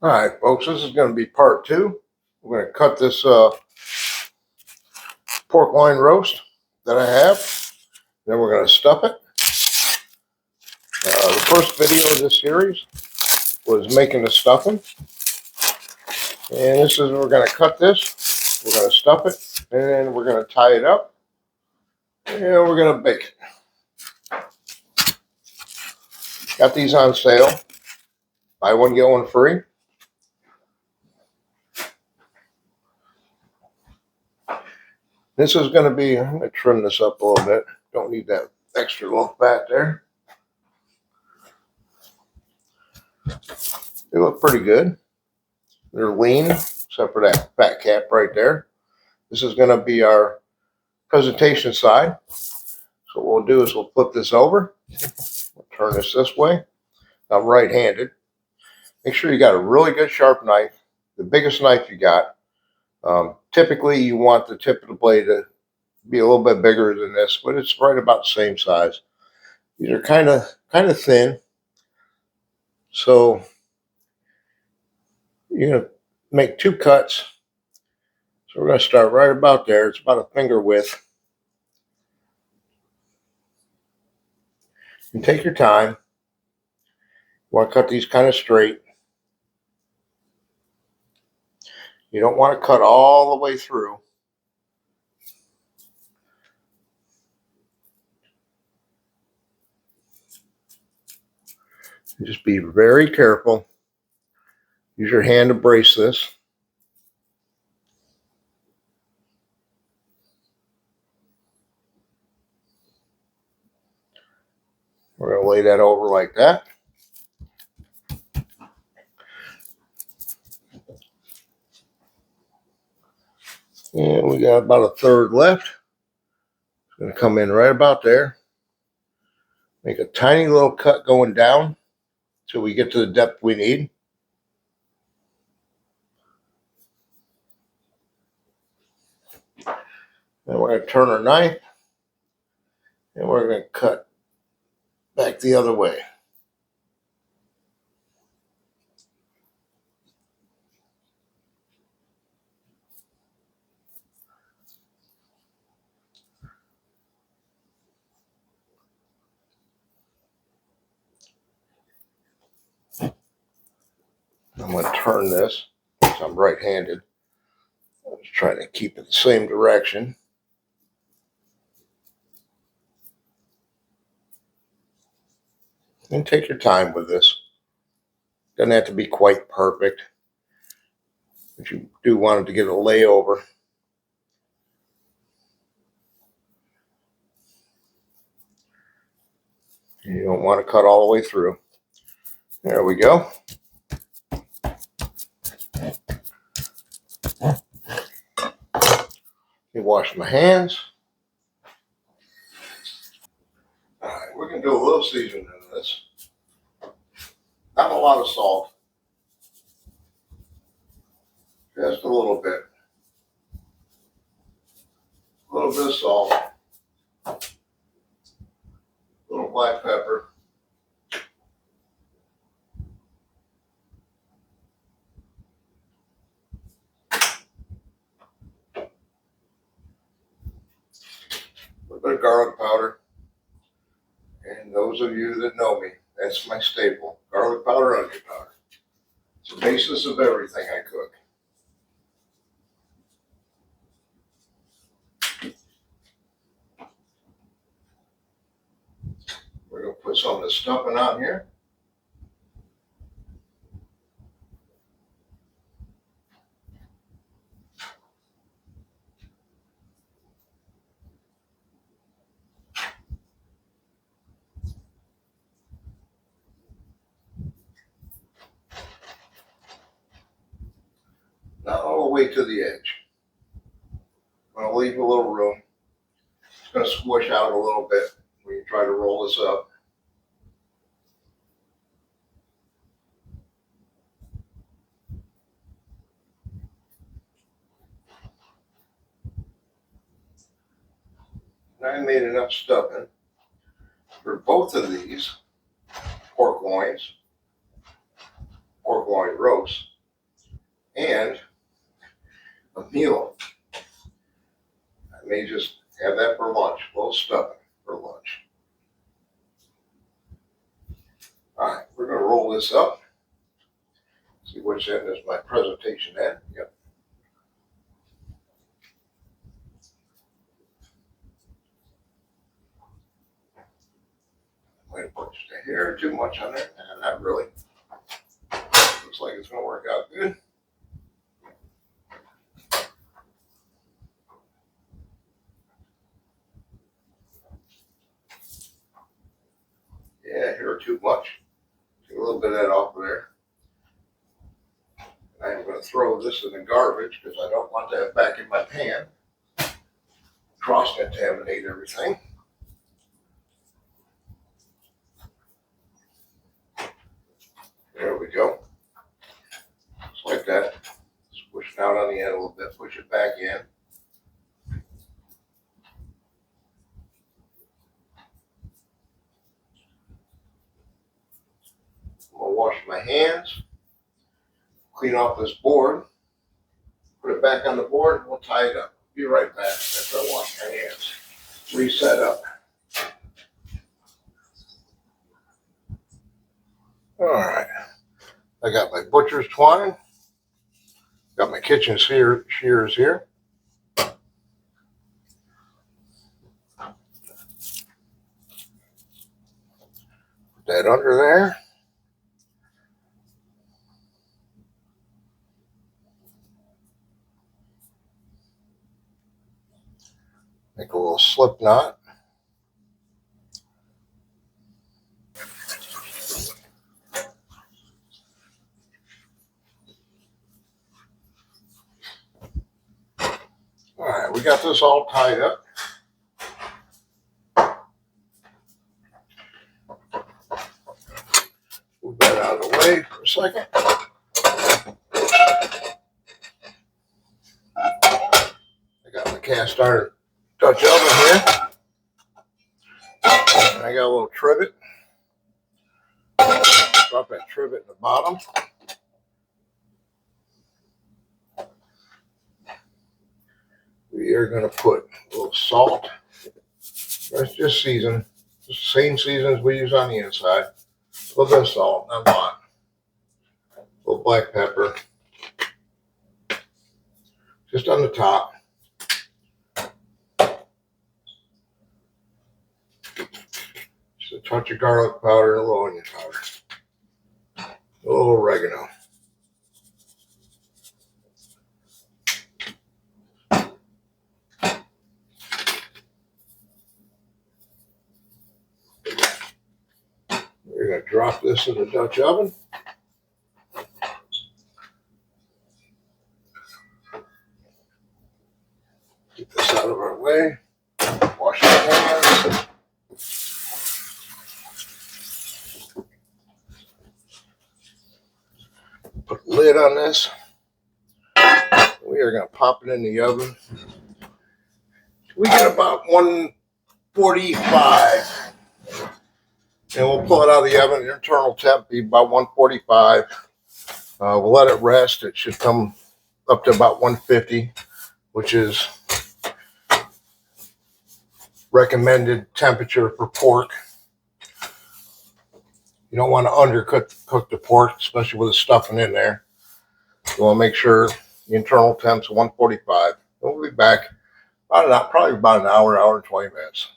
All right, folks, this is going to be part two. We're going to cut this pork loin roast that I have. Then we're going to stuff it. The first video of this series was making the stuffing. And this is, we're going to cut this. We're going to stuff it. And then we're going to tie it up. And we're going to bake it. Got these on sale. Buy one, get one free. This is going to be, I'm going to trim this up a little bit. Don't need that extra little fat there. They look pretty good. They're lean, except for that fat cap right there. This is going to be our presentation side. So what we'll do is we'll flip this over. We'll turn this way. I'm right-handed. Make sure you got a really good sharp knife, the biggest knife you got. Typically, you want the tip of the blade to be a little bit bigger than this, but it's right about the same size. These are kind of thin. So you're going to make two cuts. So we're going to start right about there. It's about a finger width. And take your time. You want to cut these kind of straight. You don't want to cut all the way through. Just be very careful. Use your hand to brace this. We're going to lay that over like that. And we got about a third left. It's going to come in right about there. Make a tiny little cut going down till we get to the depth we need. Then we're going to turn our knife and we're going to cut back the other way. I'm going to turn this because I'm right-handed. I'm just trying to keep it the same direction. And take your time with this. Doesn't have to be quite perfect. But you do want it to get a layover. You don't want to cut all the way through. There we go. Let me wash my hands. All right, we're going to do a little seasoning in this. Not a lot of salt. Just a little bit. A little bit of salt. A little black pepper. A little bit of garlic powder. And those of you that know me, that's my staple. Garlic powder, onion powder. It's the basis of everything I cook. We're going to put some of the stuffing on here. Not all the way to the edge. I'm going to leave a little room. It's going to squish out a little bit when you try to roll this up. I made enough stuffing for both of these pork loin roasts and a meal. I may just have that for lunch, a little stuffing for lunch. All right, we're going to roll this up. See which end is my presentation at. Yep. Might have put a hair too much on there. Nah, not really. Looks like it's going to work out good. Yeah, hair too much. Take a little bit of that off of there. I'm going to throw this in the garbage because I don't want that back in my pan. Cross-contaminate everything. There we go. Just like that. Just push it out on the end a little bit. Push it back in. I'm going to wash my hands. Clean off this board. Put it back on the board and we'll tie it up. Be right back after I wash my hands. Reset up. All right. I got my butcher's twine. Got my kitchen shears here. Put that under there. Make a little slip knot. All right, we got this all tied up. Move that out of the way for a second. I got my cast iron Dutch oven here. And I got a little trivet. Drop that trivet in the bottom. We are going to put a little salt. That's just season. Just the same season as we use on the inside. A little bit of salt, not a lot. A little black pepper. Just on the top. Just a touch of garlic powder and a little onion powder. A little oregano. We're going to drop this in the Dutch oven. Get this out of our way. Wash our hands. Put a lid on this. We are going to pop it in the oven. We get about 145. And we'll pull it out of the oven. The internal temp be about 145. We'll let it rest. It should come up to about 150, which is recommended temperature for pork. You don't want to undercook the pork, especially with the stuffing in there. You want to make sure the internal temp's 145. We'll be back probably about an hour, hour and 20 minutes.